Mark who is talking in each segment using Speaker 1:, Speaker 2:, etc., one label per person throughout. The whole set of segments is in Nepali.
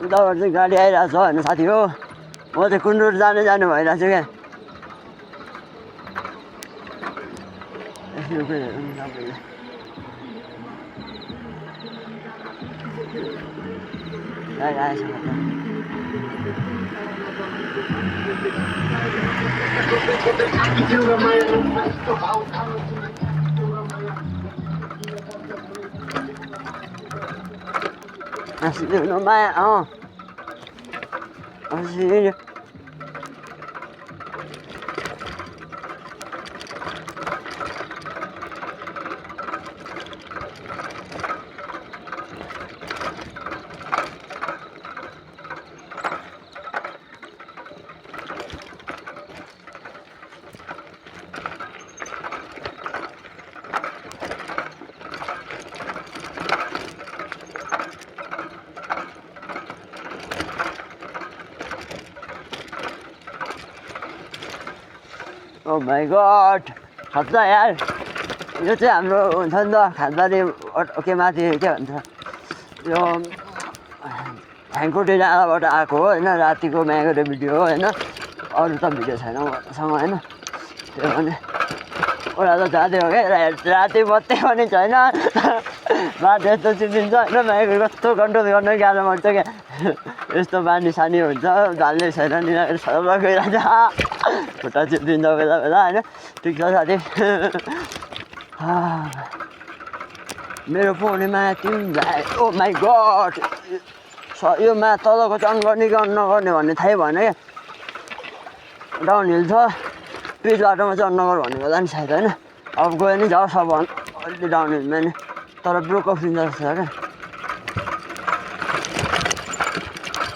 Speaker 1: उताबाट चाहिँ गाडी आइरहेको छ होइन साथी हो। म चाहिँ कुन्डुर जानु भइरहेको छु क्या। माया ओ माई गॉड खतरा यार। यो चाहिँ हाम्रो हुन्छ नि त खासबारी के माथि के भन्छ यो ह्याङको डाँडाबाट आएको हो होइन। रातिको म्यागको भिडियो हो होइन। अरू त भिडियो छैन मसँग होइन। त्यो भने ओह्रालो जाँदै हो क्या। राति बत्ती पनि छैन। बाटो यस्तो चिपिन्छ होइन। म्यागको कस्तो कन्ट्रोल गर्न गाह्रो पर्छ क्या। यस्तो बानी सानी हुन्छ ढाल्ने छैन नि सबैलाई गइरहेछ। खुट्टा चिप्लिन्छ बेला बेला होइन। ठिक छ साथी। मेरो फोनमा तिमीलाई ओ माई गड यो तलको चाहिँ अन गर्ने कि अन नगर्ने भन्ने थाहै भएन क्या। डाउन हिल छ पिच बाटोमा चाहिँ अन नगर भनेको होला नि सायद होइन। अब गयो नि जाओस् अब अलि डाउन हिलमा नि तर ब्रोक उफ्रिन्छ जस्तो छ क्या।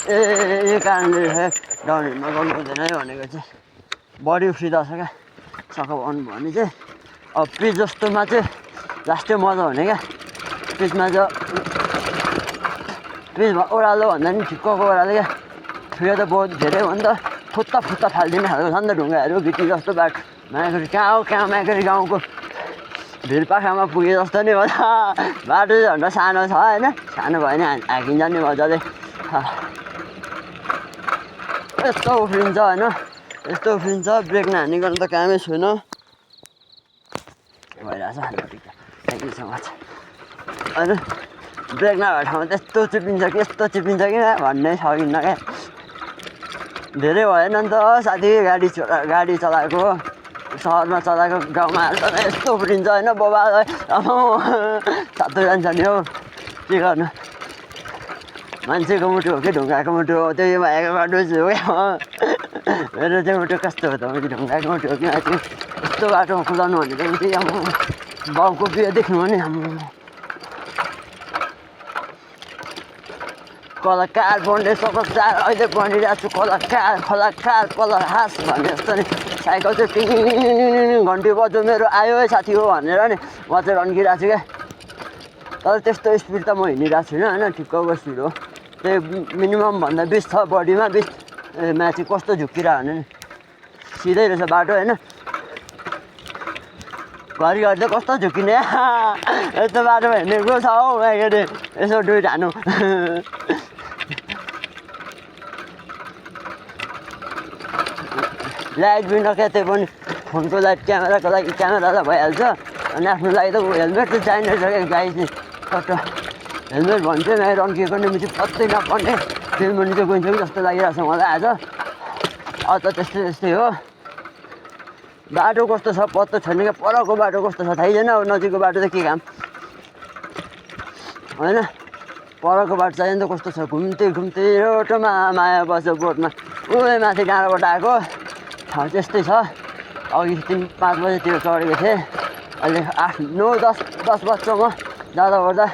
Speaker 1: यही कारणले डाउन हिलमा गर्नु हुँदैन है भनेको चाहिँ बडी उफ्रिँदो रहेछ क्या। सक भन्नु भने चाहिँ अब पिच जस्तोमा चाहिँ लास्टै मजा हुने क्या। पिचमा चाहिँ पिचमा ओह्रालो भन्दा नि ठिक्कको ओह्रालो क्या। ठुलो त बहुत धेरै हो नि त। फुत्ता फालिदिने खालको छ नि त ढुङ्गाहरू गिटी जस्तो बाटो। मायाकरी कहाँ मायाकरी गाउँको भिरपाखामा पुगे जस्तो नि हो त। बाटो चाहिँ झन् सानो छ होइन। सानो भयो भने हाकिन्छ नि मजाले। यस्तो उफ्रिन्छ होइन। यस्तो उफ्रिन्छ ब्रेक नहानिकन त कामै छैन। भइरहेछ थ्याङ्क यू सो मच होइन। ब्रेक नभएको ठाउँमा त्यस्तो चिपिन्छ कि यस्तो चिपिन्छ कि भन्नै सकिन्न क्या। धेरै भएन नि त साथी गाडी चलाएको सहरमा चलाएको गाउँमा यस्तो उफ्रिन्छ होइन। बाबा सातो जान्छ नि हौ के गर्नु। मान्छेको मुटु हो कि ढुङ्गाको मुटु हो त्यही भएको बाटो छु क्या। मेरो चाहिँ मुटु कस्तो हो त मैले ढुङ्गाको मुटु हो कि माथि यस्तो बाटोमा कुदाउनु भनेको चाहिँ अब बाउको बिहे देख्नु भने कलाकार बन्ने सकचार अहिले बनिरहेको छु। कलाकार कलर हाँस भने जस्तो नि साइकल चाहिँ टिङ घन्टी बज्यो मेरो आयो है साथी हो भनेर नि म चाहिँ रन्किरहेको छु क्या। तर त्यस्तो स्पिड त म हिँडिरहेको छुइनँ होइन। ठिक्कको स्पिड हो त्यही मिनिमम भन्दा 20 छ बडीमा 20 माथि कस्तो झुक्किरहेको भने नि सिधै रहेछ बाटो होइन। घरिघरि चाहिँ कस्तो झुक्किने यस्तो बाटोमा हिँडेको छ हौ के यसो डुइट हानु। लाइट बिना क्या त्यो पनि फोनको लाइट क्यामेराको लागि क्यामेरा त भइहाल्छ अनि आफ्नो लागि त हेलमेट त चाहिने रहेछ क्या। गाडी चाहिँ कस्तो हेलमेट भन्छ यहाँ रन्किएको नि मिठी पत्तै नपर्ने फिल्मनी चाहिँ गइन्छ कि जस्तो लागिरहेको छ मलाई आज। अझ त्यस्तै हो। बाटो कस्तो छ पत्तो छैन क्या। परको बाटो कस्तो छ थाहै छैन। अब नजिकको बाटो चाहिँ के काम होइन। परको बाटो चाहिँ त कस्तो छ घुम्दै रोटोमा माया बस्यो बोटमा उही माथि डाँडाबाट आएको त्यस्तै छ। अघि 3-5 बजेतिर चढेको थिएँ अहिले 8-9-10 बज्छ म जाँदा गर्दा।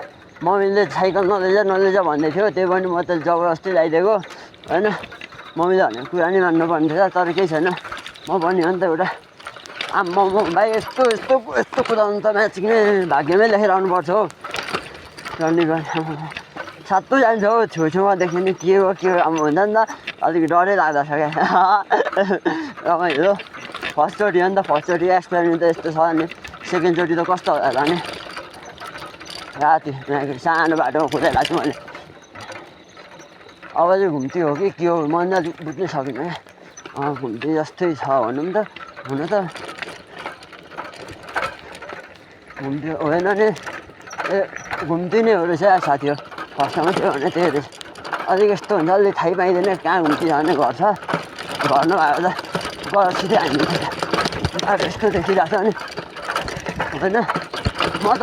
Speaker 1: मम्मीले साइकल नलैजा भन्दै थियो त्यही पनि म त जबरजस्ती ल्याइदिएको होइन। मम्मीले भनेको कुरा नि मान्नुपर्ने थियो तर केही छैन। म पनि हो नि त एउटा आम्मा भाइ यस्तो कुदाउनु त म्याचिङ नै भाग्यमै लेखेर आउनुपर्छ हौ। चण्डीगढ सातो जान्छ हौ छेउछेउमादेखि नि के हो अब हुन्छ नि त अलिक डरै लाग्दछ क्या। रमाइलो फर्स्टचोटि हो नि त फर्स्टचोटि एक्सपेरिमेन्ट त यस्तो छ अनि सेकेन्डचोटि त कस्तो होला नि। राति सानो बाटोमा कुदाइरहेको छु मैले। अब चाहिँ घुम्ती हो कि के हो मैले अलिक बुझ्नै सकिनँ क्या घुम्ती जस्तै छ भनौँ त हुन त घुम्ती होइन नि ए घुम्ती नै हो रहेछ यार साथी हो फर्स्टमा थियो भने त्यही रहेछ अलिक यस्तो हुन्छ अलि थाहै पाइँदैन कहाँ घुम्ती जाने घर छ घर नभएको त गएर सिधै हामी बाटो यस्तो देखिरहेको छ नि होइन म त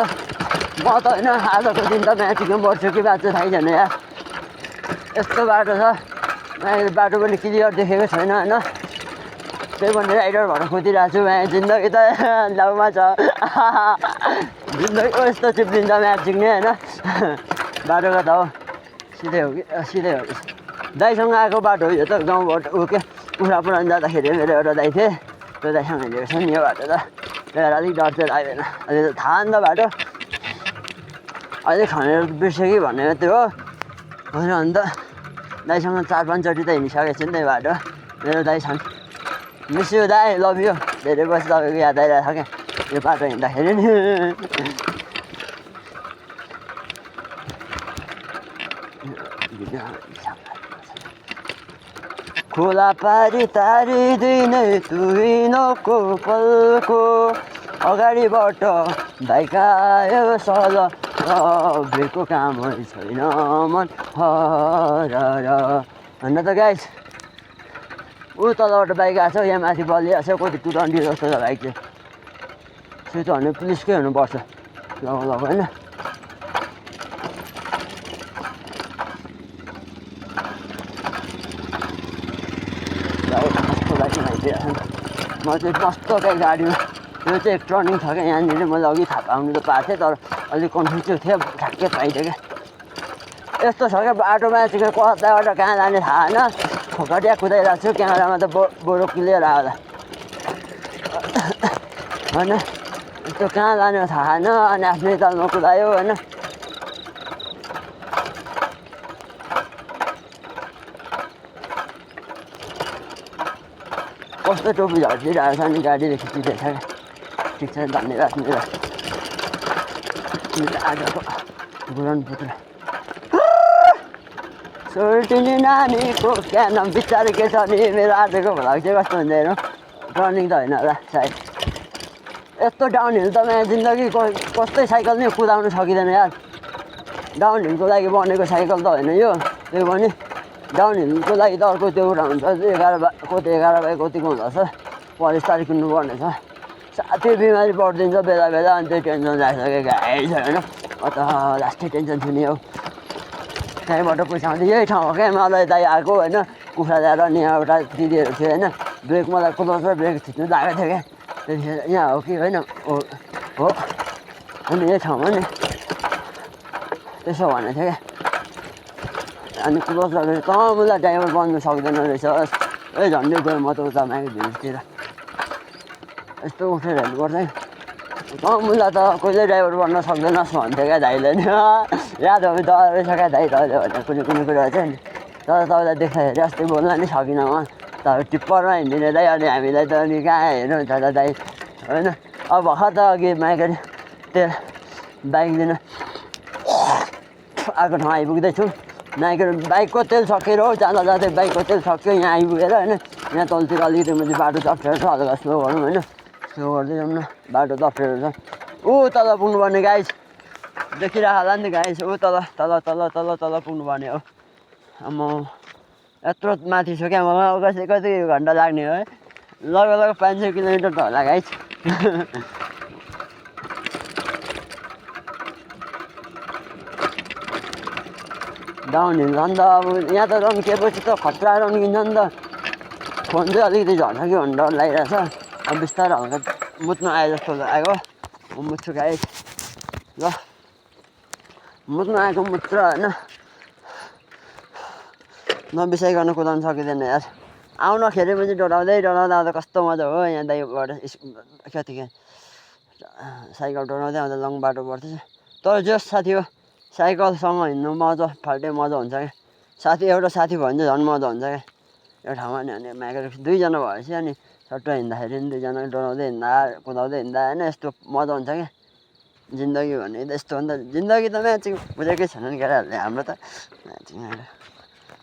Speaker 1: होइन आजको दिन त म्याचिङमा बढ्छु कि बाँच्छु थाहै छैन यार यस्तो बाटो छ बाटो पनि क्लियर देखेको छैन होइन त्यही पनि राइडर भएर कुदिरहेको छु जिन्दगी त लाउमा छ जिन्दगी यस्तो चिप्लिन्छ म्याचिङ नै होइन बाटोको त हो सिधै हो कि सिधै हो दाइसँग आएको बाटो हो यो त गाउँबाट ऊ के उफ्रा पुरानो जाँदाखेरि मेरो एउटा दाइ थिएँ त्यो दाइसँग हिँडेको छ नि यो बाटो त त्यही भएर अलिक डर चाहिँ लाग्दैन अहिले त थाहा नि त बाटो अहिले खनेर बिर्स्यो कि भनेको त्यो हो होइन अन्त दाइसँग 4-5 चोटि त हिँडिसकेको छु नि त्यही बाटो मेरो दाइ छन् मिस यु दाइ लभ यु धेरै पछि तपाईँको याद आइरहेको छ क्या यो बाटो हिँड्दाखेरि नि खोला पारी तारिदिने तुहिनोको पलको अगाडिबाट बाइक आयो सल भेको कामै छैन मन हरार होइन त गाइस ऊ तलबाट बाइक आएको छ यहाँ माथि बलिरहेको छ कति 220 जस्तो छ बाइक चाहिँ सुइच भने पुलिसकै हुनुपर्छ लग होइन म चाहिँ मस्तो क्या गाडीमा यो चाहिँ एक टर्निङ छ क्या यहाँनिर मैले अघि थाहा पाउनु त पाएको थिएँ तर अलिक कन्फ्युज थियो ठ्याक्कै पाइदियो क्या यस्तो छ क्या बाटोमा चाहिँ कताबाट कहाँ जाने थाहा होइन फोकटिया कुदाइरहेको छु क्यामेरामा त बरु क्लियर आयो होला होइन यस्तो कहाँ जाने थाहा होइन अनि आफ्नै तालमा कुदायो होइन कस्तो टोपी झर्दिरहेको छ नि गाडीले खिचिँदैछ क्या ठिक छ धन्यवाद मेरो आजको बुढन पुत्र सोल्टिनी नानीको क्या नाम बिस्तारै के छ नि मेरो आजको भ्लग चाहिँ कस्तो हुन्छ हेर्नु टर्निङ त होइन होला सायद यस्तो डाउन हिल त मेरो जिन्दगी कस्तै साइकल नै कुदाउनु सकिँदैन यार डाउन हिलको लागि बनेको साइकल त होइन यो त्यही पनि डाउन हिलको लागि त अर्को त्यो एउटा हुन्छ 11 बाई कतिको हुँदोरहेछ 45 किन्नुपर्ने छ साथी बिमारी पर्दिन्छ बेला बेला अनि त्यो टेन्सन राखिसक्यो गाई छ होइन म त लास्टै टेन्सन छु नि हौ कहीँबाट पैसा आउँछ यही ठाउँ हो क्या मलाई दाइ आएको होइन कुखुरा ल्याएर अनि एउटा दिदीहरू थियो होइन ब्रेक मलाई कुदाउँछ ब्रेक थिच्नु लागेको थियो क्या त्यतिखेर यहाँ हो कि होइन हो अनि यही ठाउँमा नि त्यसो भनेको थियो क्या अनि क्लोज गरेर त मलाई ड्राइभर बन्नु सक्दैन रहेछ ए झन्डै गयो म त उता मागेको भिडियोतिर यस्तो उठेर हेर्नुपर्छ है मलाई त कहिले ड्राइभर बन्न सक्दैनस् भन्थ्यो क्या दाइले नि याद हो डर रहेछ क्या दाइ तपाईँले भनेर कुनै कुरा चाहिँ नि तर तपाईँलाई देख्दाखेरि अस्ति बोल्न नि सकिनँ म तपाईँ टिप्परमा हिँडिने दाइ अनि हामीलाई त अनि कहाँ हेर्नुहुन्छ त दाइ होइन अब भर्खर त अघि माइक तेल बाइक लिन आएको ठाउँ आइपुग्दैछु बाइकको तेल सकेर हो जाँदा जाँदै बाइकको तेल सक्यो यहाँ आइपुगेर होइन यहाँ तलतिर अलिकति मात्रै बाटो चप्टेर छ हल्का स्लो गरौँ होइन स्लो गर्दै जाउँ न बाटो चप्टेर छ ऊ तल पुग्नुपर्ने गाइस देखिरहेको होला नि त गाइस ऊ तल तल तल तल तल पुग्नुपर्ने हो म यत्रो माथि छु क्या म कति घन्टा लाग्ने हो है लगभग 500 किलोमिटर त होला गाइस डाउन हिल झन् त अब यहाँ त रन्किएपछि त खतरा रन्किन्छ नि त फोन चाहिँ अलिकति झर्छ कि भन्ने डर लागिरहेछ अब बिस्तारै हल्का मुत्नु आए जस्तो लाग्यो म मुत्छु गाइस ल मुत्नु आएको मुत्र होइन नबिसाइकन कुदाउनु सकिँदैन यार आउनखेरि पनि डराउँदै आउँदा कस्तो मजा हो यहाँ दाइबाट कति साइकल डराउँदै आउँदा लङ बाटो पर्थ्यो तर जस साथी हो साइकलसँग हिँड्नु मजा फाल्टै मजा हुन्छ क्या साथी एउटा साथी भयो भने चाहिँ झन् मजा हुन्छ क्या एउटा ठाउँमा नि अनि मागेर दुईजना भएपछि अनि सट्ट हिँड्दाखेरि नि दुईजना डराउँदै हिँड्दा कुदाउँदै हिँड्दा होइन यस्तो मजा हुन्छ क्या जिन्दगी भन्ने त यस्तो हो नि त जिन्दगी त म्याचिङ बुझेकै छैन नि केटाहरूले हाम्रो त म्याचिङ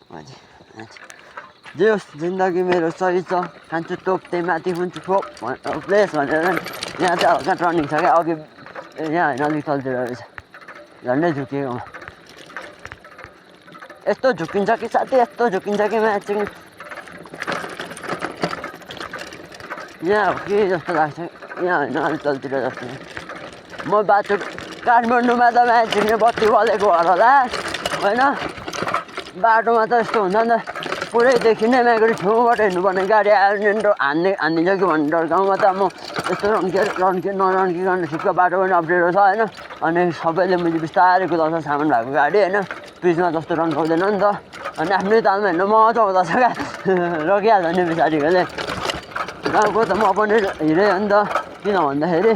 Speaker 1: जे होस् जिन्दगी मेरो सही छ खान्छु टोप त्यही माथि हुन्छु ठोप प्लेस भनेर यहाँ चाहिँ हल्का टर्निङ छ क्या अघि यहाँ होइन अलिक तलतिर रहेछ झन्डै झुकिएको यस्तो झुकिन्छ कि साथी यस्तो झुकिन्छ कि म्याचिङ यहाँ हो कि जस्तो लाग्छ यहाँ होइन अलिक तलतिर जस्तो म बाटो काठमाडौँमा त म्याचिङले बत्ती बलेको होला होइन बाटोमा त यस्तो हुन्छ नि त पुरैदेखि नै म्यागरी छेउबाट हिँड्नुपर्ने गाडी आयो हान्दिन्छ कि भन्ने डर गाउँमा त म यस्तो नरन्किकन ठिक्क बाटो पनि अप्ठ्यारो छ होइन अनि सबैले मैले बिस्तारै कुदाउँछ सामान भएको गाडी होइन पिचमा जस्तो रन्काउँदैन नि त अनि आफ्नै तालमा हिँड्नु मजा आउँदछ क्या रोकिहाल्छ नि पछाडिकोले गाउँको त म पनि हिँडेँ हो नि त किन भन्दाखेरि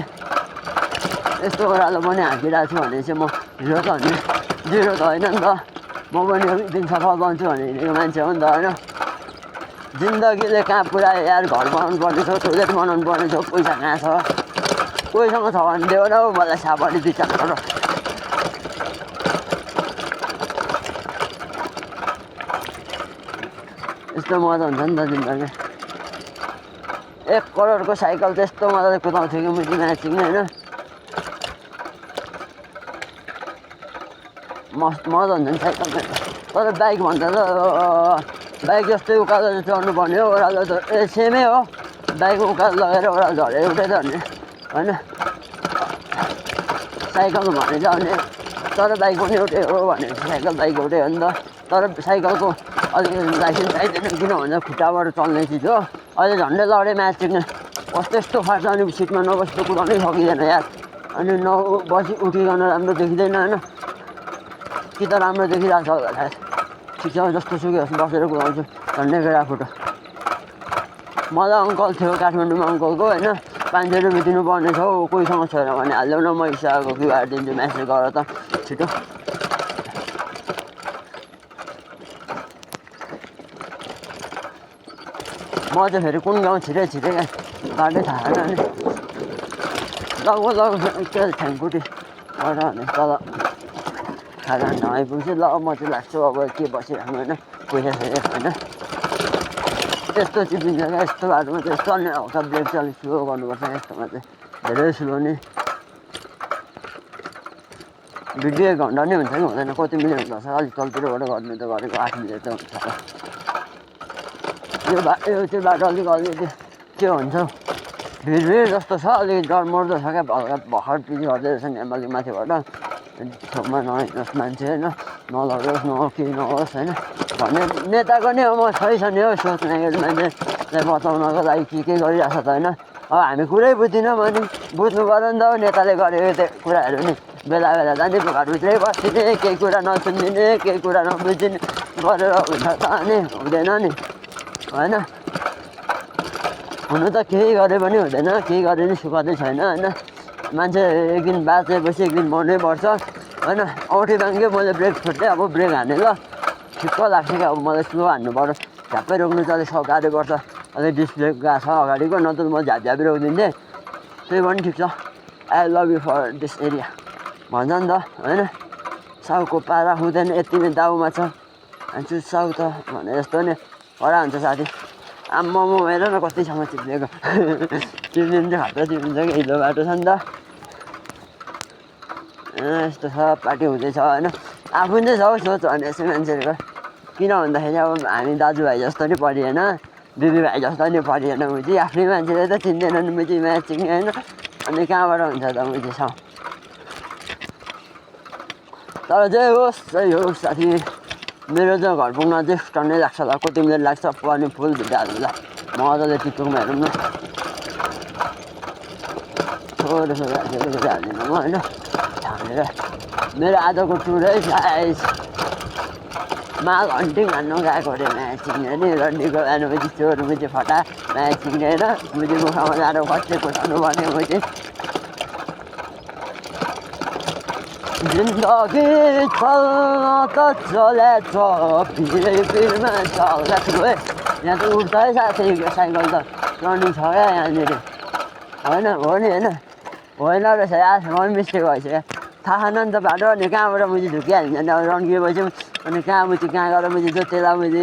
Speaker 1: यस्तो ओह्रालो पनि हाँकिरहेको छु भने चाहिँ म हिरो त भने जिरो त होइन नि त म पनि एक दिन सफल बन्छु भने हिँडेको मान्छे हो नि त होइन जिन्दगीले कहाँ पुऱ्यायो यार घर बनाउनु पर्ने छ टोइलेट बनाउनु पर्ने छ पैसा कहाँ छ कोहीसँग छ भने देऊ न हौ मलाई सापडी 2-4 करोड यस्तो मजा हुन्छ नि त जिन्दगी 1 करोडको साइकल चाहिँ यस्तो मजाले कुदाउँथ्यो कि मैले म्याचिङ होइन मस्त मजा हुन्छ नि साइकलमा तर बाइक भन्दा त बाइक जस्तै उकालो चढ्नु पर्ने हो ओह्रालो त सेमै हो बाइक उकालो लगेर ओह्रालो झरेर एउटै त भन्ने होइन साइकल भने चाहिँ अनि तर बाइक पनि एउटै हो भने साइकल बाइक एउटै हो नि त तर साइकलको अलिकति लाइसेन्स चाहिँदैन किन भन्दा खुट्टाबाट चल्ने चिज हो अहिले झन्डै लडे म्याचिङ कस्तो यस्तो फाट्छ अनि सिटमा नबसेर कुदाउनै सकिँदैन यार अनि बसी उठिकन राम्रो देखिँदैन होइन कि त राम्रो देखिरहेको छ होला सायद ठिक छ जस्तो सुकै होस् बसेर कुदाउँछु झन्डै केटा फुटो मलाई अङ्कल थियो काठमाडौँमा अङ्कलको होइन 500 रुपियाँ दिनुपर्ने छ हौ कोहीसँग छैन भने हालिदेऊ न म हिसाबको क्युआर दिन्छु म्यासेज गर त छिटो म चाहिँ फेरि कुन गाउँ छिटै बाटै थाहा छैन नि लगभग के ठ्याङ्कुटी भने तल खाना खान आइपुग्छु ल म चाहिँ लाग्छु अब के बसिराख्नु होइन पैसा छैन होइन यस्तो चिपिन्छ क्या यस्तो बाटोमा चाहिँ यस्तो अनि हल्का ब्रेक चाहिँ अलिक स्लो गर्नुपर्छ यस्तोमा चाहिँ धेरै स्लो नि भिडियो 1 घन्टा नै हुन्छ कि हुँदैन कति मिनट हुन्छ अलिक तलतिरबाट गर्नु त गरेको 8 मिनट त हुन्छ यो चाहिँ बाटो अलिक अलिकति के हुन्छ भिड जस्तो छ अलिक डरमर्दो छ क्या हल्का भर्खर पिच गर्दै रहेछ नि अलिक माथिबाट छेउमा नहिँड्नुहोस् मान्छे होइन नलडोस् केही नहोस् होइन भन्ने नेताको नै हो म सही छ नि हो सोच मान्छेलाई बचाउनको लागि के गरिरहेछ त होइन अब हामी कुरै बुझ्दैनौँ भने बुझ्नु पऱ्यो नि त नेताले गरेको त्यो कुराहरू नि बेला जाने घरभित्रै बस्दिने केही कुरा नसुनिदिने केही कुरा नबुझिदिने गरेर हुन्छ त अनि हुँदैन नि होइन हुनु त केही गरे पनि हुँदैन केही गरे नि सुख चाहिँ छैन होइन मान्छे एक दिन बाँचेपछि एक दिन मर्नै पर्छ होइन औँठी बाङ्ग्यो मैले ब्रेक छोड्दै अब ब्रेक हाने ल ठिक्क लाग्छ क्या अब मलाई स्लो हान्नु पर्यो झ्याप्पै रोक्नु चाहिँ अलिक गाह्रो पर्छ अलिक डिस्प्ले गएको छ अगाडिको नत्र म झ्यापझ्यापी रोकिदिन्थेँ त्यही पनि ठिक छ I love you for this area भन्छ नि त होइन साउको पारा हुँदैन यति नै दाउमा छ हान्छु साउ त भने जस्तो नि कडा हुन्छ साथी आम्मा म हेर न कतिसम्म चिप्लेको चिप्लिनु चाहिँ खतरा चिप्लिन्छ कि हिलो बाटो छ नि त यस्तो छ पार्टी हुँदैछ होइन आफू चाहिँ छ हौ सोच भने यसो मान्छेहरूको किन भन्दाखेरि अब हामी दाजुभाइ जस्तो नि परिएन दिदीभाइ जस्तो नि परिएन बुझी आफ्नै मान्छेले त चिन्दैनन् बुझी म्याचिङ होइन अनि कहाँबाट हुन्छ त बुझेछौँ तर जे होस् साथी मेरो चाहिँ घर पुग्न चाहिँ टन्नै लाग्छ होला कति मिनट लाग्छ पनि फुल भिडियो हाल्नुला मजाले टिकटकमा हेरौँ न थोरै हालिदिनु म होइन छानेर मेरो आजको टुरै साइज माल हन्टिङ हान्नु गएको अरे म्याचिङ नि रन्डीको लानुपछि चोरमुझे फटा म्याचिङ होइन मुझे मुखमा जानु कति खोज्नु पर्ने मुझे जिन्दगी चल्न त चलेछ पिरमा चल्छ यहाँ त उठ्छ है साथी साइकल त रनिङ छ क्या यहाँनिर होइन हो नि होइन रहेछ यार म मिस्टेक भइसक्यो थाहा छैन नि त बाटो अनि कहाँबाट मैले झुकिहालिन्छ नि अब रन्किएपछि अनि कहाँ मुझी कहाँ गएर मुझी जोतेला मुझी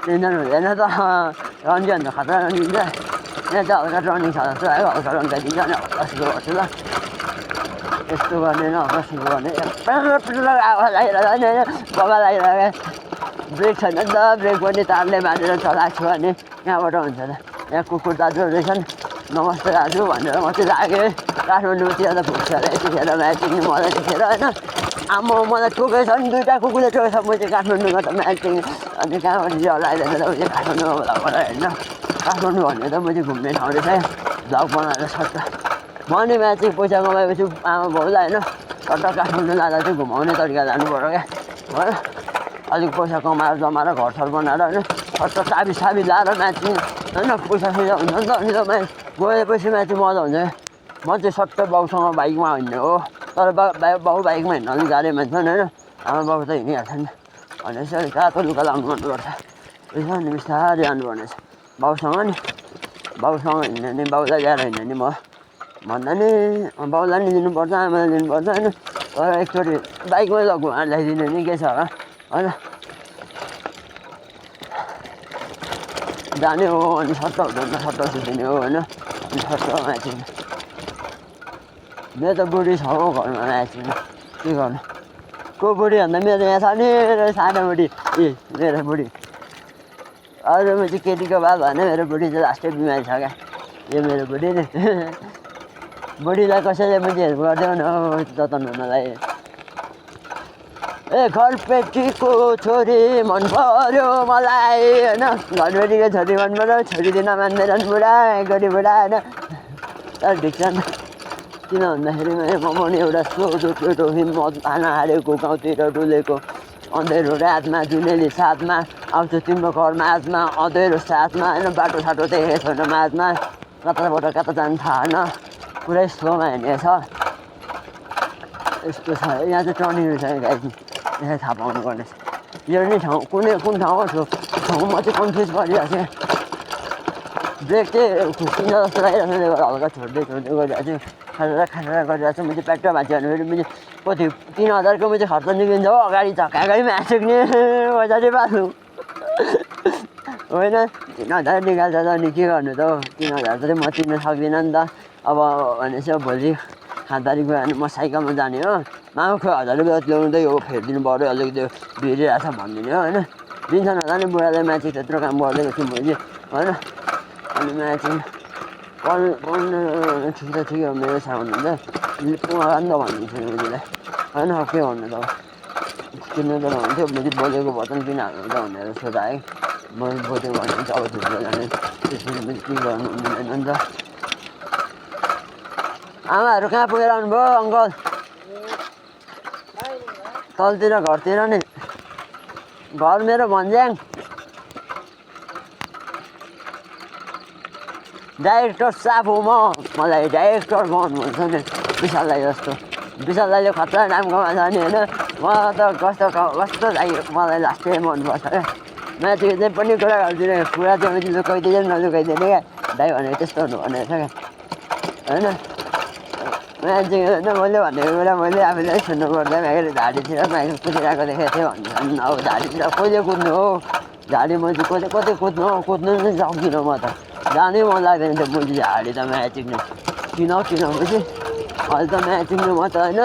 Speaker 1: टेन्सन हुँदैन त रन्क्यो भने त खतरा रन्किन्छ यहाँ चाहिँ हल्का टर्निङ छ जस्तो है हल्का रन्काइदिन्छ अनि हल्का सुरु गर्छु ल यस्तो गर्ने न हल्का सुरु गर्ने आवाज लागिरहेको नि होइन बबा लागिरहेको ब्रेक छैन नि त ब्रेक पनि तारले बाँधेर चलाएको छु भने कहाँबाट हुन्छ त यहाँ कुकुर दाजुहरू रहेछन् नमस्ते दाजु भनेर म चाहिँ लागेँ काठमाडौँतिर त पुग्छ अरे यतिखेर म्याचिङ मलाई देखेर होइन आम्मा मलाई टोकेछ नि दुईवटा कुकुरले टोकेछ म चाहिँ काठमाडौँमा त म्याचिङ अनि कहाँबाट चाहिँ होला आइरहेको त मैले काठमाडौँमा भ्लगबाट होइन काठमाडौँ भन्ने त म चाहिँ घुम्ने ठाउँ रहेछ भ्लग बनाएर सक्छ म नि म्याचिङ पैसा कमाएपछि आमा बाउलाई होइन टट्ट काठमाडौँ लाँदा चाहिँ घुमाउने तरिका जानु पऱ्यो क्या होइन अलिक पैसा कमाएर जमाएर घरसर बनाएर होइन टट्ट चाबी साबी लाएर म्याचिङ होइन पैसा सैसा हुन्छ नि त अनि त गएपछि म्याचिङ मजा हुन्छ क्या म चाहिँ सट्ट बाउसँग बाइकमा हिँड्ने हो तर बाउ बाइकमा हिँड्न अलिक गाह्रो मान्छन् होइन आमा बाउ त हिँडिहाल्छ नि भनेपछि अलिक तातो लुगा लाउनु मनपर्छ त्यसो अनि बिस्तारै जानुपर्ने छ बाउसँग नि बाउसँग हिँड्ने नि बाउलाई ल्याएर हिँड्ने नि म भन्दा नि बाउलाई नि दिनुपर्छ आमालाई दिनुपर्छ होइन तर एकचोटि बाइकमै लगु ल्याइदिने नि के छ होला होइन जाने हो अनि सट्ट हुँदैन सट्ट सुत्ने हो होइन अनि सट्ट म्याचिङ मेरो त बुढी छ हौ घरमा म्याचिङ के गर्नु को बुढी भन्दा मेरो यहाँ छ नि सानो बुढी ए मेरो बुढी अरूमा चाहिँ केटीको बाल भने मेरो बुढी चाहिँ लास्टै बिमारी छ क्या यो मेरो बुढी नि बुढीलाई कसैले पनि हेल्प गरिदेऊ न हौ जतन हुनलाई ए घरपेटीको छोरी मन पर्यो मलाई होइन घरपेटीको छोरी मन पर्यो छोरी दिन मान्दैनन् बुढा गरी बुढा होइन तर ठिक छ नि किन भन्दाखेरि म पनि एउटा सोझो केटो हिम्मत खाना हालेको गाउँतिर डुलेको अँधेरो रातमा जुनेली साथमा आउँछ तिम्रो घर माझमा अँधेरो साथमा होइन बाटो साटो देखेको छैन माझमा कताबाट कता जानु थाहा छैन पुरै स्लोमा हिँडेको छ यस्तो छ यहाँ चाहिँ टर्निङ रहेछ गाडी यहाँ थाहा पाउनु पर्ने यो नै ठाउँ कुन ठाउँ हो त्यो ठाउँ म चाहिँ कन्फ्युज गरिरहेको थिएँ ब्रेक चाहिँ खुस्किन्छ जस्तो लागिरहेको छ हल्का छोड्दै गरिरहेको छु खाना गरिरहेको छु म चाहिँ पेट्रोल भाँच्यो भने फेरि मैले कति 3000को म चाहिँ खर्च निस्किन्छ हो अगाडि झक्का अगाडि म्यासेक्ने पैसा चाहिँ बाल्नु होइन 3000 निकाल्छ त अनि के गर्नु त हौ 3000 चाहिँ म तिर्न सक्दिनँ नि त अब भनेपछि भोलि खाँदारी गयो भने म साइकलमा जाने हो मामा खै 1000 रुपियाँ ल्याउँदै हो फेरिदिनु पऱ्यो अलिक त्यो भिडिरहेको छ भनिदिने हो होइन दिन्छन् होला नि बुढाले म्याचिङ त्यत्रो काम गरिदिएको छु मैले होइन अनि म्याचिङ पढ्नु ठिक त ठिकै हो मेरो साउन्ड हुन्छ पुगान त भनिदिन्छु बुझीलाई होइन के भन्नु त किन्नु त नहुन्थ्यो मैले बोलेको बटन किन हाल्नु त भनेर सोधाएँ म बोलेको भने चाहिँ अब झुक्रो जाने त्यसपछि मैले के गर्नु मिलेन नि त आमाहरू कहाँ पुगेर आउनुभयो अङ्कल तलतिर घरतिर नि घर मेरो भन्ज्याङ डाइरेक्टर साफ हो मलाई डाइरेक्टर भन्नुहुन्छ नि विशाललाई जस्तो विशालले खतरा नाम कमाएको नि होइन म त कस्तो लाग्यो मलाई लास्टै मनपर्छ क्या म्याचिङ चाहिँ पनि कुरा गरिदिने कुरा चाहिँ मैले लुकाइदिएँ नलुकाइदिने क्या दाइ भनेको त्यस्तो हुनु भनेको छ क्या होइन म्याचिङ होइन मैले भनेको कुरा मैले आफूलाई सुन्नु पर्दा मेरो झाडीतिर माइक कुदिरहेको देखेको थिएँ भन्नु अब झाडीतिर कहिले कुद्नु हो झाडी मैले कतै कुद्नु हो कुद्नु नै सक्दिनँ म त जानै मन लाग्दैन त्यो बुझी झाडी त म्याचिङ किनपछि अहिले त म्याचिङ म त होइन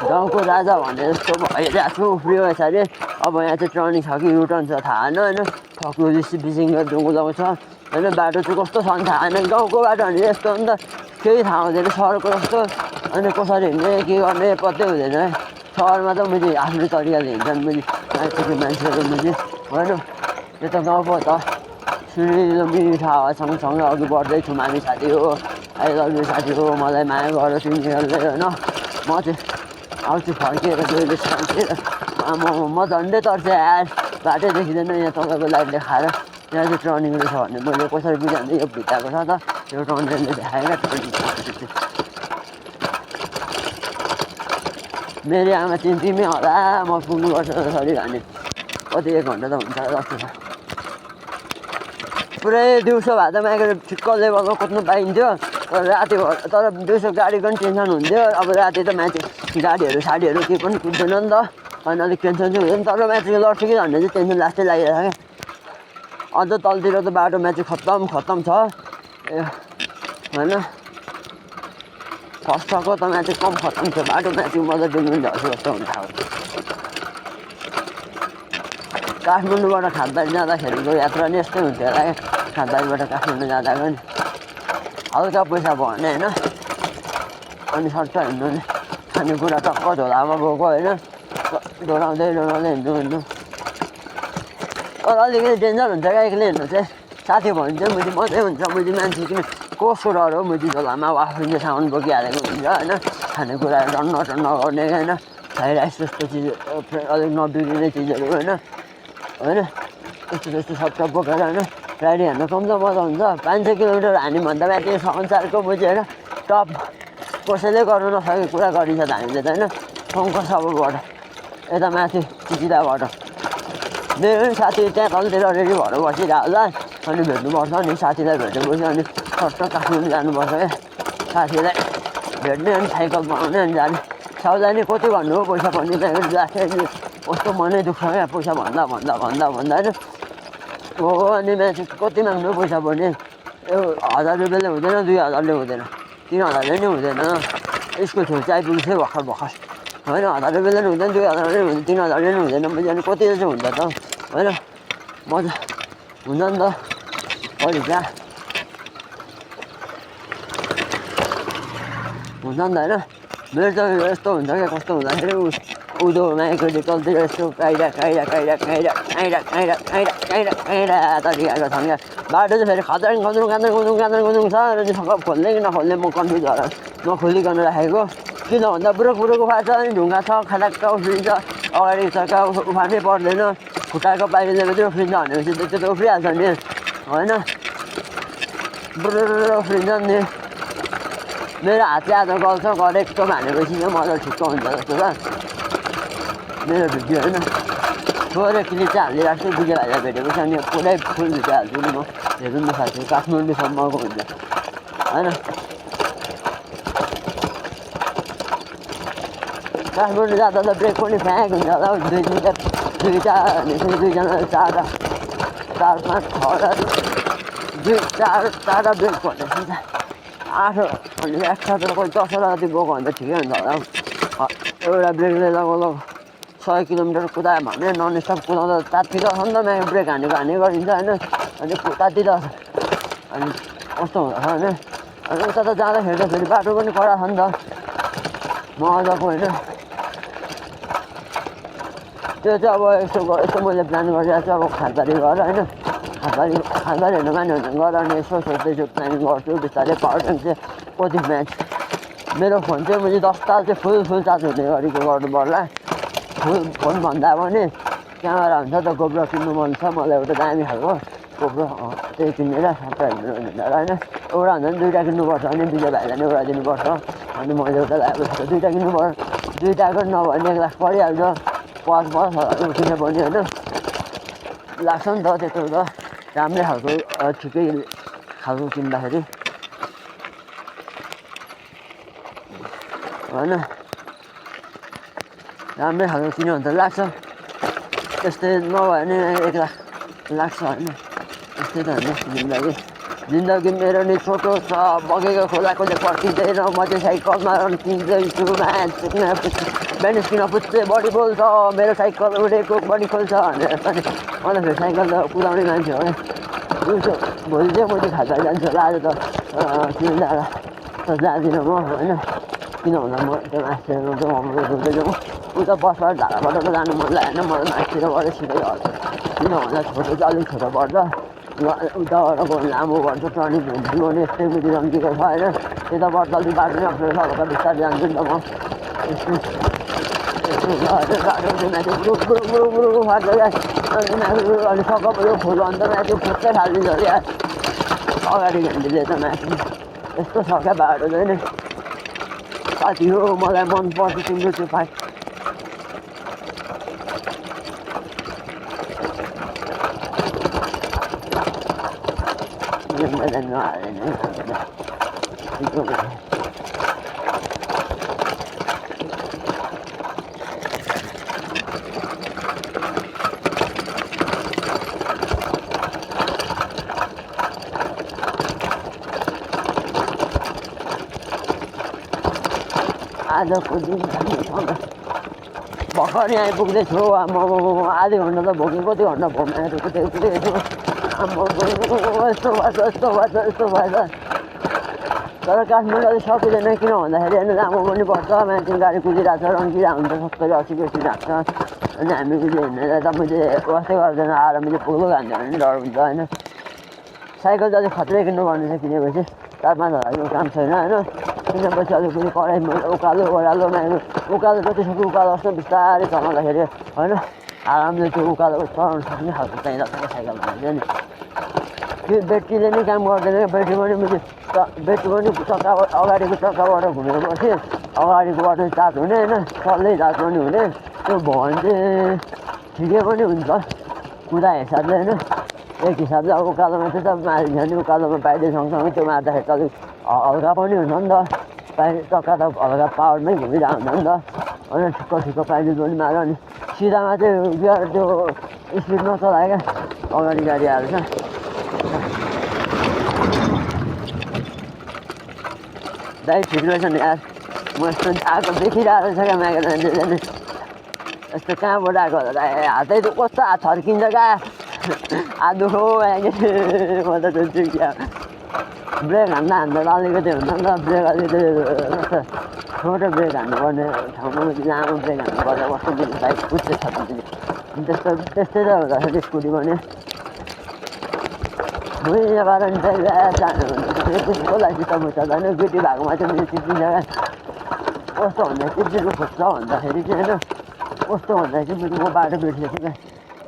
Speaker 1: गाउँको राजा भने जस्तो भइरहेको छु उफ्रियो यसरी अब यहाँ चाहिँ टर्निङ छ कि युटर्न छ थाहा छैन होइन ठक्कु बिसिङ डुङ्गुलाउँछ होइन बाटो चाहिँ कस्तो छ नि थाहा छैन गाउँको बाटो भने यस्तो हो नि त केही थाहा हुँदैन सहरको जस्तो अनि कसरी हिँड्ने के गर्ने पत्तै हुँदैन है सहरमा त मैले आफ्नो तरिकाले हिँड्छन् मैले मान्छेहरू मैले होइन यो त गाउँ पो त सुनिलो मिठो हावा सँगसँगै अघि बढ्दैछु मामी साथी हो आई लभ यु साथी हो मलाई माया गर तिमीहरूले होइन म चाहिँ आउँछु फर्केर गएर शान्तिर म झन्डै तर्छ यार बाटै देखिँदैन यहाँ तपाईँको लाइट देखाएर यहाँ चाहिँ टर्निङ रहेछ भने मैले कसरी बुझाउँदै यो भित्ताको छ त यो टर्निङले देखाएर टर्निङ मेरो आमा तिमी होला म पुग्नुपर्छ सरी भने कति 1 घन्टा त हुन्छ जस्तो छ पुरै दिउँसो भए त माइक ठिक्क लेभलमा कुद्नु पाइन्थ्यो राति तर दिउँसो गाडीको पनि टेन्सन हुन्थ्यो अब राति त माथि गाडीहरू साडीहरू केही पनि कुद्दैन नि त अनि अलिक टेन्सन चाहिँ हुँदैन तर माथि लड्छु कि भन्ने चाहिँ टेन्सन लास्टै लागिरहेको छ क्या अझ तलतिर त बाटो माथि खत्तम छ ए होइन फर्स्टको त माथि कम खत्तम छ बाटो माथि मजा डुल्नु झर्छु जस्तो हुन्छ अब काठमाडौँबाट खातबारी जाँदाखेरिको यात्रा नै यस्तै हुन्थ्यो होला क्या खातबारीबाट काठमाडौँ जाँदाको नि हल्का पैसा भयो भने होइन अनि सर्ट हिँड्नु नि खानेकुरा टक्क झोलामा गएको होइन डोराउँदै हिँड्नु तर अलिकति डेन्जर हुन्छ क्या एक्लै हिँड्नु चाहिँ साथी भयो भने चाहिँ मुजी मजै हुन्छ मुजी मान्छे किन कसको डर हो मुजी झोलामा आफूले सामान बोकिहालेको हुन्छ होइन खानेकुरा टन्न गर्ने होइन फ्राई राइस जस्तो चिज अलिक नबिग्रिने चिजहरू होइन यस्तो सब बोकेर होइन राइड हिँड्नु कम त मजा हुन्छ 500 किलोमिटर हान्नुभन्दा माथि संसारको मुजी होइन टप कसैले गर्नु नसकेको कुरा गरिन्छ त हामीले त होइन सङ्क सबबाट यता माथि चिचिदाबाट मेरो पनि साथी त्यहाँ तलतिर रेडी भएर बसिरहेको होला अनि भेट्नुपर्छ अनि साथीलाई भेटेपछि अनि सर्ट काठमाडौँ जानुपर्छ क्या साथीलाई भेट्ने अनि साइकल बनाउने अनि जाने साउजानी कति भन्नु हो पैसा पनि त्यहाँदेखि कस्तो मनै दुख्छ क्या पैसा भन्दा होइन हो अनि मान्छे कति माग्नु पैसा पनि यो 1000 रुपियाँले हुँदैन 2000ले हुँदैन 3000ले नै हुँदैन यसको छेउ चाहिँ आइपुग्छ भर्खर होइन 1000 रुपियाँले पनि हुँदैन 2000ले पनि हुँदैन 3000ले पनि हुँदैन मैले अनि कति चाहिँ हुन्छ त होइन मजा हुन्छ नि त अलिक क्या हुन्छ नि त होइन मेरो त यस्तो हुन्छ क्या कस्तो हुँदाखेरि उँधो माइकले तलतिर यस्तो काइरा तरिकाको छन् क्या बाटो चाहिँ फेरि खतरा गुदुङ छ र सँग खोल्ने कि नखोल्ने म कन्फ्युज भएर नखोलिकन राखेको किन भन्दा बुरुक फाट्छ अनि ढुङ्गा छ खटाक्क उफ्रिन्छ अगाडि चक्का उफार्नै पर्दैन खुट्टाको पाइले मात्रै उफ्रिन्छ भनेपछि त्यो त उफ्रिहाल्छ नि होइन बुरुर उफ्रिन्छ नि मेरो हातले आज गल्छ गरेको भनेपछि चाहिँ मजा ठिक्क हुन्छ जस्तो छ मेरो भिडियो होइन थोरै क्लिप चाहिँ हालिदिइराख्छु विजय भाइलाई भेटेपछि अनि पुरै फुल भिडियो हाल्छु नि म हेर्नु न साथी काठमाडौँसम्मको हुन्छ होइन काठमाडौँ जाँदा त ब्रेक पनि फ्याँक हुन्छ होला दुईजना चारवटा 4-5 6वटा ब्रेक भनेपछि त 8 अनि एकसाथ कोही 10वटा जति बोको भने त ठिकै हुन्छ होला एउटा ब्रेकले लगभग 100 किलोमिटर कुदायो भने नन स्टप कुदाउँदा तात्तिँदा छ नि त म्याग ब्रेक हाने गरिन्छ होइन अनि तात्तिँदा अनि कस्तो हुँदछ होइन अनि उता त जाँदाखेरि त फेरि बाटो पनि कडा छ नि त मजाको होइन त्यो चाहिँ अब यस्तो मैले प्लान गरिरहेको छु अब खातबारी गएर होइन खातबारी हेर्नु माने गएर अनि यसो सोच्दैछु प्लानिङ गर्छु बिस्तारै पावर ब्याङ्क चाहिँ कति म्याच मेरो फोन चाहिँ मैले 10 ताल चाहिँ फुल चार्ज हुने गरेको गर्नु पर्ला फोन भन्दा पनि क्यामेरा हुन्छ त गोप्रो किन्नु मन छ मलाई एउटा दामी खालको गोप्रो त्यही किनेर साथै होइन एउटा हुन्छ नि 2टा किन्नुपर्छ अनि विजय भाइलाई नै एउटा दिनुपर्छ अनि मैले एउटा लगाएको छु 2टा किन्नुपर्छ 2टाको नभए 1 लाख परिहाल्छ 5-10 किन्नु पर्ने होइन लाग्छ नि त त्यत्रो त राम्रै खालको ठिकै खालको किन्दाखेरि होइन राम्रै खालको किन्यो भने त लाग्छ त्यस्तै नभए भने 1 लाख लाग्छ होइन त्यस्तै त होइन जिन्दगी मेरो नि छोटो छ बगेको खोलाको चाहिँ पर्खिँदैन म चाहिँ साइकलमा किन्दैछु म्यानेज किन पुच्छे बढी बोल्छ मेरो साइकल उडेको बढी खोल्छ भनेर पनि मलाई फेरि साइकल त कुदाउने मान्छे हो दिउँसो भोलि चाहिँ मैले खाजा जान्छु होला आज त किनेर त जाँदिनँ म होइन किन भन्दा म त्यो मान्छेहरू चाहिँ उता बसबाट झाडाबाट त जानु मन लागेन मलाई मान्छेबाट सिधै झर्छ किन भन्दा छोटो चाहिँ अलिक छोटो पर्छ उताबाट गयो लामो पर्छ टर्निङ हुन्थ्यो भने यस्तै बुझी रम्किएको छ होइन यताबाट अलिक बाटो नै अप्ठ्यारो छ हल्का बिस्तारै जान्छु नि त म बाटो चाहिँ माथि बुरुक फाट्छ क्या अनि सकप यो फुल अन्त माथि फुट्दै फालिदिन्छ क्या अगाडि घन्टीले त माथि यस्तो छ क्या बाटो चाहिँ नि साथी हो मलाई मनपर्छ तिम्रो त्यो फाइट आजको दिन भर्खरै आइपुग्दैछु म आधी घन्टा त भोगेँ कति घन्टा भोगेर कुदेको छु यस्तो भएछ तर काठमाडौँ अलिक सकिँदैन किन भन्दाखेरि होइन लामो पनि पर्छ मान्छे गाडी कुदिरहेको छ रङ्गिरहेको हुन्छ 70-80 राख्छ अनि हामी कुदि हिँड्ने त मैले वास्तै गर्दैन आएर मैले पुग्लो खान्थ्यो भने डर हुन्छ होइन साइकल चाहिँ अलिक खत्रै किन्नुपर्ने छ किनेपछि 4-5 हजारको काम छैन होइन किनेपछि अलिक पनि कराइमा उकालो ओह्रालो उकालो जतिसक्दो उकालो जस्तो बिस्तारै चलाउँदाखेरि होइन आरामले त्यो उकालो चलाउन सक्ने खालको चाहिँदा साइकल भनेको नि त्यो ब्याट्रीले नै काम गर्दैन ब्याट्री पनि मैले ब्याट्री पनि चक्का अगाडिको चक्काबाट घुमेर बसेँ अगाडिकोबाट चार्ज हुने होइन चल्दै चार्ज पनि हुने त्यो भयो भने चाहिँ ठिकै पनि हुन्छ कुदा हिसाबले होइन एक हिसाबले अब उकालोमा चाहिँ त मारिन्छ नि उकालोमा बाहिर सँगसँगै त्यो मार्दाखेरि त अलिक हल्का पनि हुन्छ नि त बाहिर चक्का त हल्का पावरमै घुमिरहेको हुन्छ नि त अनि ठिक्क पाइले पनि मार नि सिधामा चाहिँ गियर त्यो स्पिडमा चलायो क्या अगाडि गाडी आएर छ दाइ ठिक रहेछ नि यार म यस्तो आएको देखिरहेको छ क्या म्यागेजनले नि यस्तो कहाँबाट आएको होला हातै कस्तो हात थर्किन्छ क्या हात दुखो म त त्यो क्या ब्रेक हान्दा अलिकति हुन्छ नि त ब्रेक अलिकति छोटो ब्रेक हान्नुपर्ने ठाउँमा लामो ब्रेक हान्नुपर्दा कस्तो दिन बाइक कुद्दैछ त्यस्तै त हुँदाखेरि स्कुटी पनि भुइँबाट नि चाहिँ कुद्नुको लागि त बुझ्छ होइन गिटी भएकोमा चाहिँ मैले चिप्लिन्छ क्या कस्तो भन्दा चिप्लिनु खोज्छ भन्दाखेरि चाहिँ होइन कस्तो भन्दाखेरि चाहिँ म बाटो बिर्सेको क्या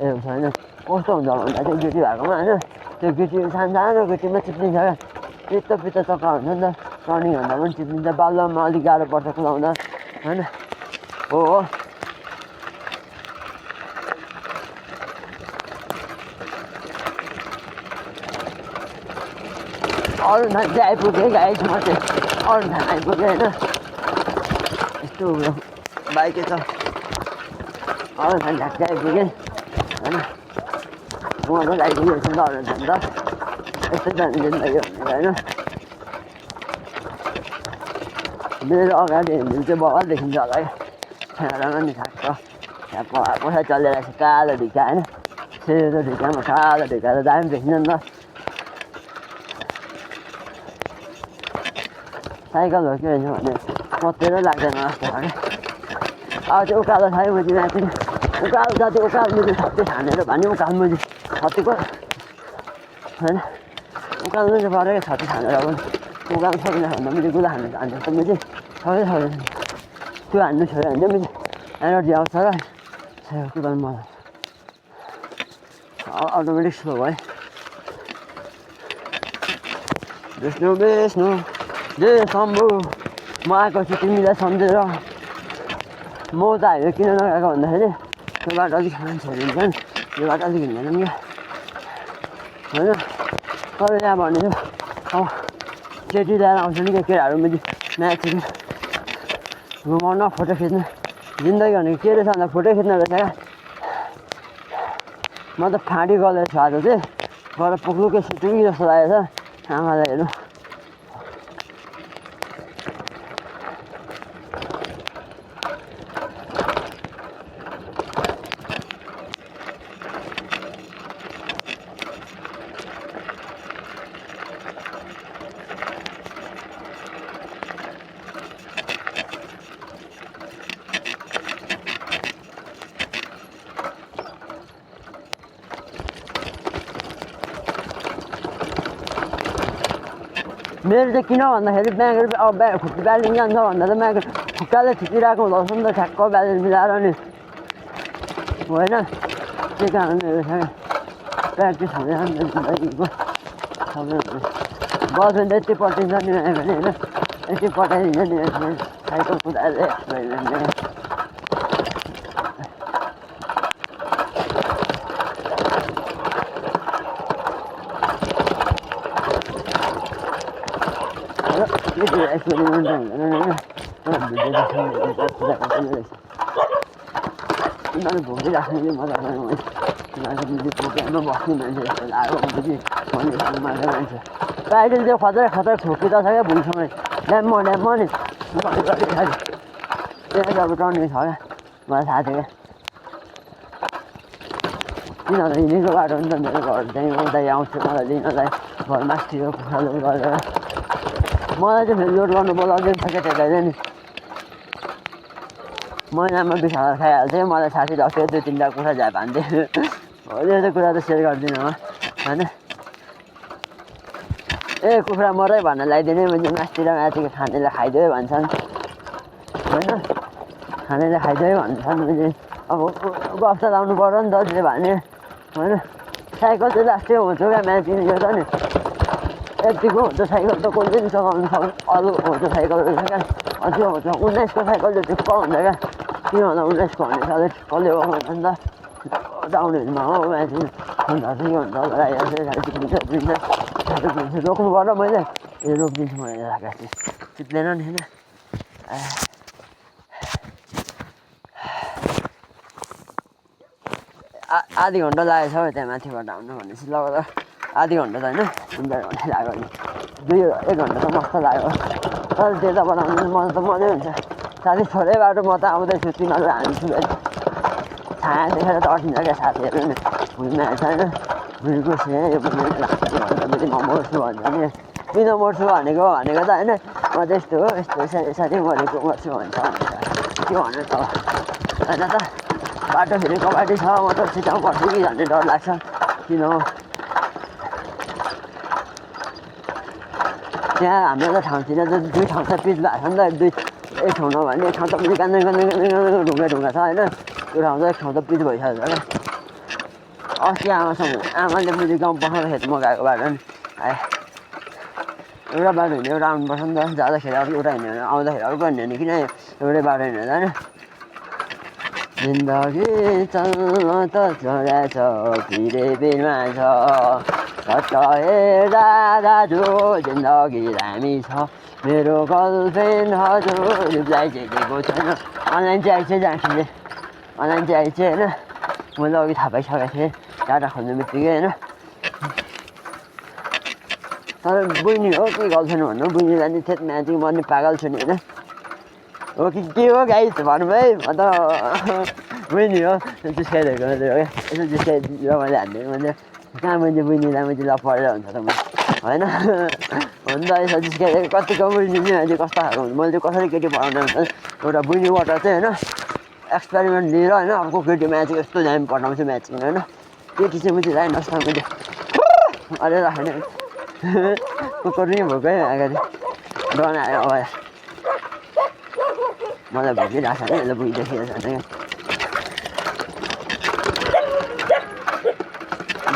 Speaker 1: ए होइन कस्तो हुन्छ भन्दा चाहिँ गिटी भएकोमा होइन त्यो गिटी सानो गिटीमा चिप्लिन्छ क्या पित्त चक्का हुन्छ नि त टर्निङ भन्दा पनि चिप्लिन्छ बाल्लोमा अलिक गाह्रो पर्छ कुदाउँदा होइन हो अरू ठाउँ चाहिँ आइपुगेँ गाई छ म चाहिँ अरू ठाउँ आइपुगेँ होइन यस्तो उयो बाइकै छ अरू ठाउँ झ्याक्कै आइपुगेँ होइन म आइपुगेको छु अरू ठाउँ त यस्तो जाने जिन्दगी भनेको होइन मेरो अगाडि हिँड्नु चाहिँ बगाल देखिन्छ होला क्या छ्याडामा नि थाक्छ त्यहाँ पैसा चलिरहेको छ कालो ढिका होइन सेतो ढिकामा कालो ढिका त दामी देखिन्छ नि त साइकल हो के रहेछ भने पत्तेरै लाग्दैन जस्तो छ क्या अब त्यो उकालो छ है मुजी माथि उकालो जति उकालो मुजी छत्ती छानेर भने उकालो मुजी छत्तीको होइन उकालो चाहिँ परेको छत्ती छानेर पनि उकालो सक्ने भन्दा मुजी कुदा हान्नु हान्छ त मुजी सक्दैन त्यो हान्नु छोड्यो भने चाहिँ मुजी एनर्जी आउँछ र कुदाउनु मजा अटोमेटिक स्लो भयो बेच्नु जे शम्भु म आएको छु तिमीलाई सम्झेर म त हामीले किन नगएको भन्दाखेरि त्यो बाटो अलिक मान्छेहरू हुन्छन् यो बाटो अलिक हिँड्दैनन् क्या होइन तर यहाँ भने अब केटी ल्याएर आउँछ नि क्या केटाहरू मैले म्याच घुमाउन फोटो खिच्नु जिन्दगी भनेको के रहेछ भन्दा फोटो खिच्नु रहेछ क्या म त फाँडी गलेर छु आज चाहिँ गएर पुग्नुकै सुटुङ जस्तो लागेको छ आमालाई हेर्नु मेरो चाहिँ किन भन्दाखेरि ब्याङ्क अब खुट्टी ब्यालेन्स जान्छ भन्दा त ब्याङ्क खुट्टाले खिचिरहेको हुँदो रहेछ नि त ठ्याक्क ब्यालेन्स मिलाएर नि होइन त्यही कारणले प्र्याक्टिस हुँदैन जिन्दगीको सबै गर्लफ्रेन्ड यति पठाइन्छ नि भने होइन यति पठाइदिन्छ नि साइकल कुदाएर एक्सपेरिमेन्टले एक्सपेरिमेन्ट हुँदैन होइन भिडियो देखाउने उनीहरू भोकै राख्ने मजा गर्नु उनीहरूको प्रोग्राममा बस्ने मान्छे जस्तो लाग्यो भनेपछि मैले मान्छे मान्छे अहिले त्यो खतरा खतरा छोकिँदा छ क्या भुइँसँगै ड्याममा नि त्यहाँ अब टर्निङ छ क्या मलाई थाहा थियो क्या किनभने हिँडेको बाटो नि त मेरो घर त्यहीँ उता आउँछु मलाई लिनलाई घर मास्तिर कुखुरा लोड गरेर मलाई चाहिँ फेरि लोड गर्नु बोलाउँदैन छ क्या त्यता नि महिनामा 20,000 खाइहाल्थेँ मलाई साथी दसैँ 2-3टा कुखुरा झ्याप हान्थेँ यो चाहिँ कुरा त सेयर गर्दिनँ म होइन ए कुखुरा मरै भन्न लगाइदिने मैले मास्तिर माथिको खानेले खाइदियो भन्छन् होइन खानेले खाइदियो भन्छन् मैले अब गफ त लाउनु पर्यो नि त जे भने होइन साइकल चाहिँ लास्टै हुन्छ क्या म्याचिङ यो त नि यतिको हुन्छ साइकल त कसले पनि चलाउनु सक्छ अरू हुन्छ साइकल रहेछ क्या त्यो हुन्छ 19को साइकल चाहिँ ठिक्क हुन्छ क्या किन भन्दा 19को भने सधैँ ठिक्कले हुन्छ नि त डाउनहिलमा हो म्याचिङ अन्त के हुन्छ रोक्नु पर्यो मैले ए रोकिदिन्छु मैले राखेको थिएँ चिप्लेन नि होइन आधी घन्टा लागेको छ त्यहाँ माथिबाट आउनु भनेपछि लगभग आधी घन्टा त होइन 1.5 घन्टा लाग्यो नि 1 घन्टा त मस्त लाग्यो तर त्यताबाट आउनु मजा त मजै हुन्छ साथी छोरै बाटो म त आउँदैछु तिमीहरू हान्छु छाया देखेर त अटिन्छ क्या साथीहरू नि भुइँमा हेर्छ होइन भुइँको छेँ यो भुइँमा लाग्छ म मर्छु भन्छ नि किन मर्छु भनेको त होइन म त यस्तो हो यस्तो यसरी मरेको मर्छु भन्छ के भन्नु त होइन त बाटो फेरि कबाडी छ म त छिटाउनु पर्छु कि भन्ने डर लाग्छ किन हो त्यहाँ हाम्रो त ठाउँतिर त 2 ठाउँ छ पिच भएको छ नि त एक ठाउँ नभने एक ठाउँ त पनि कान्दै ढुङ्गा छ होइन त्यो ठाउँ त एक ठाउँ त पिच भइसक्यो क्या अस्ति आमाले मैले गाउँ पखाउँदाखेरि म गएको बाटो नि आएँ एउटा बाटो हिँड्यो एउटा आउनुपर्छ नि त जाँदाखेरि अर्को एउटा हिँड्यो आउँदाखेरि अर्को हिँड्यो भने किन एउटै बाटो हिँड्यो होइन जिन्दगी चल्न त छोडेछ फिरे बिनमा छ दाजु जिन्दगी दामी छ मेरो गर्लफ्रेन्ड हजुर रिप्लाई चाहिँ दिएको छैन अनलाइन चाहिँ आइसक्यो जान्छु अनलाइन चाहिँ आइसक्यो होइन मैले अघि थाहा पाइसकेको थिएँ डाटा खोल्नु बित्तिकै होइन तर बहिनी हो कि गर्लफ्रेन्ड भन्नु बहिनीलाई नि थेट म्याचिङ गर्ने पागल छु नि होइन हो कि के हो गाइस भन्नुभयो है म त बहिनी हो जिस्काइदिएको मैले हो क्या यसो जिस्काइदिएर मैले हानिदिएँ मैले कहाँ मैले बहिनीलाई मैले ल पढेर हुन्छ त म होइन अन्त यसो जिस्काइदिएको कतिको बहिनी नि अहिले कस्तो खाएको हुन्छ मैले चाहिँ कसरी केटी पढाउने हुन्छ एउटा बहिनीबाट चाहिँ होइन एक्सपेरिमेन्ट लिएर होइन अर्को केटी म्याचिङ यस्तो दामी पठाउँछु म्याचिङ होइन केटी चाहिँ मैले जानुहोस् न मैले अरे राखेन कुकुर नि भोकै अगाडि डनायो अब मलाई भोकिरहेको छ नि यसले बुझिदेखिएको छ क्या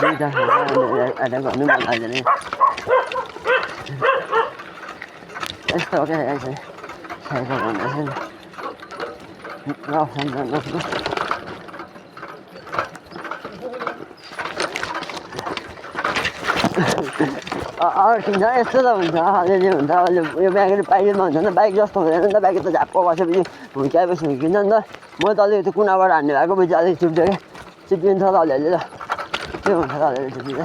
Speaker 1: दुईवटा खाना गर्नु मन लाग्दैन यस्तो हो क्या साइकल भन्दा चाहिँ अप्सन जानुहोस् अड्किन्छ यस्तो त हुन्छ अलिअलि हुन्छ अहिले यो ब्यागले बाइकमा हुन्छ नि त बाइक जस्तो हुँदैन नि त बाइक त झाप्प बसेपछि हुर्काएपछि हुर्किन्छ नि त म त अलिकति कुनाबाट हान्ने भएको पछि अलिक चिप्यो क्या चिप्लिन्छ त अलिअलि त के हुन्छ त अलिअलि चिप्लिन्छ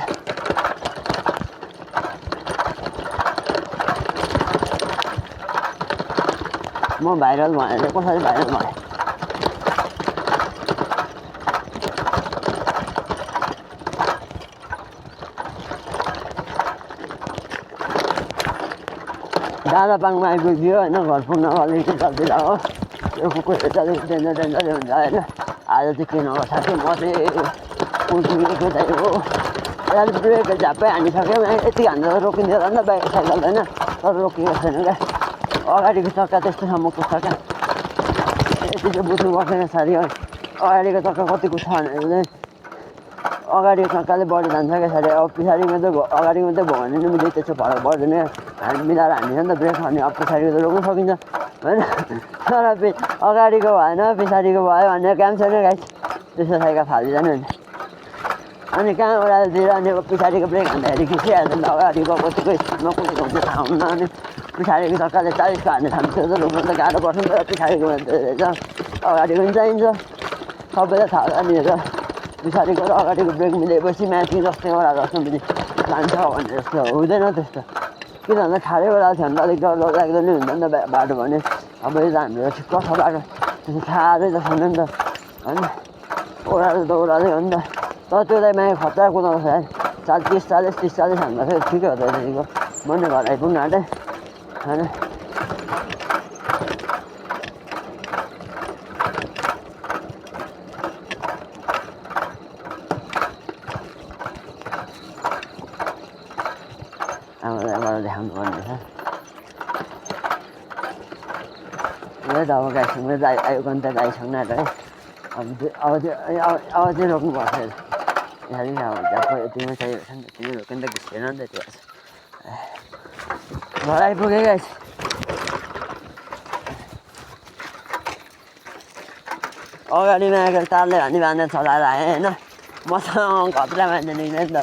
Speaker 1: म भाइरल भएँ कसरी भाइरल भएँ दादापाङमा आइपुग्यो होइन घर पुग्न अलिकति जल्दी हो यो कुकुर अलिक डेन्जर हुन्छ होइन आज चाहिँ के नभएको साथी म चाहिँ पुगिएको चाहिँ हो अहिले ब्रेक झाप्पै हानिसक्यो यति हान्दा रोकिँदैन नि त बाइक साइकल होइन तर रोकिएको छैन क्या अगाडिको चक्का त्यस्तोसम्म कुद्छ क्या यति चाहिँ बुझ्नुपर्छ क्या साथी अगाडिको चक्का कति कुद्छ भने अगाडिको चक्काले बढी जान्छ क्या साथी अब पछाडिको चाहिँ अगाडिको चाहिँ भयो भने पनि त्यसो फरक पर्दैन हामी मिलाएर हानिन्छ नि त ब्रेक अनि अब पछाडिको त रोक्नु सकिन्छ होइन तर अगाडिको भएन पछाडिको भयो भन्ने काम छैन गाइस त्यस्तो साइकल फालिँदैन नि अनि कहाँ ओह्रालोतिर अनि पछाडिको ब्रेक हान्दाखेरि खिचिहाल्छ नि त अगाडिको कतिको स्पिडमा कुदेको हुन्छ थाहा हुन्न अनि पछाडिको चक्काले 40को हान्ने थाम्थ्यो त रोक्नु त गाह्रो पर्छ नि त पछाडिको रहेछ अगाडिको पनि चाहिन्छ सबैलाई थाहा छ नि र पछाडिको र अगाडिको ब्रेक मिलेपछि म्याचिङ जस्तै एउटा जस्तो पनि जान्छ भन्ने जस्तो हुँदैन त्यस्तो किन भन्दा खाडै बेला थियो भने त अलिक डर लाग्दो नै हुन्छ नि त बाटो भने अब यो त हाम्रो ठिक्क छ बाटो त्यसो थाहै त छैन नि त होइन ओह्रालो त ओह्रालै हो नि त तर त्यो चाहिँ माथि खतरा कुदाउँछ यार 30 40 हान्दा चाहिँ ठिकै हो त त्यतिको म नि घर आइपुग्नु आँटेँ होइन आमालाई देखाउनु पर्ने छ यो त अब गाइस मेरो त आयो गन्तव्य आइसक्नु आँट्यो है अब चाहिँ रोक्नुपर्छ यहाँदेखि अब त्यहाँ यतिमै चाहिएको छ नि त तिमी रोक्यो नि त घुस्केन नि त त्यो घर आइपुगेँ गाइस अगाडिमा आएको तारले हानी बाँधेर चलाएर आएँ होइन मसँग खतरा मान्छे निक्ल्यो नि त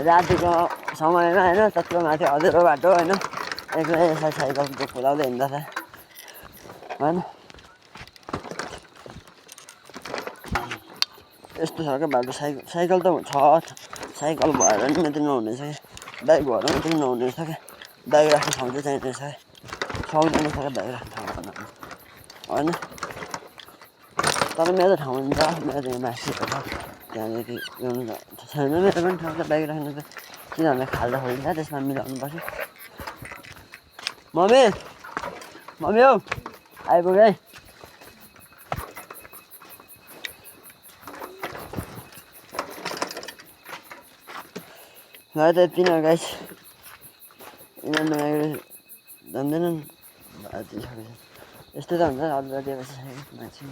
Speaker 1: रातिको समयमा होइन त्यत्रो माथि अँध्यारो बाटो होइन एक्लै यसलाई साइकल कुदाउँदै हिँड्दा छ होइन यस्तो छ क्या बाटो साइकल त छ साइकल भएर नि मात्रै नहुने रहेछ क्या बाइक भएर मात्रै नहुने रहेछ क्या बाइक राख्ने ठाउँ चाहिँ चाहिने रहेछ सक्दैन रहेछ क्या बाइक राख्ने ठाउँ बनाउनु होइन तर मेरो ठाउँ हुन्छ मेरो त यहाँ माथि छ त्यहाँदेखि ल्याउनु त छैन मेरो पनि ठाउँ त बाइक राख्नु त किन भन्दा खाल्डा खोलिन्छ त्यसमा मिलाउनु पर्छ मम्मी हौ आइपुगेँ है त यति नै गाइस यिनीहरू जान्दैनन् यस्तो त हुन्छ अरू दिएपछि मान्छे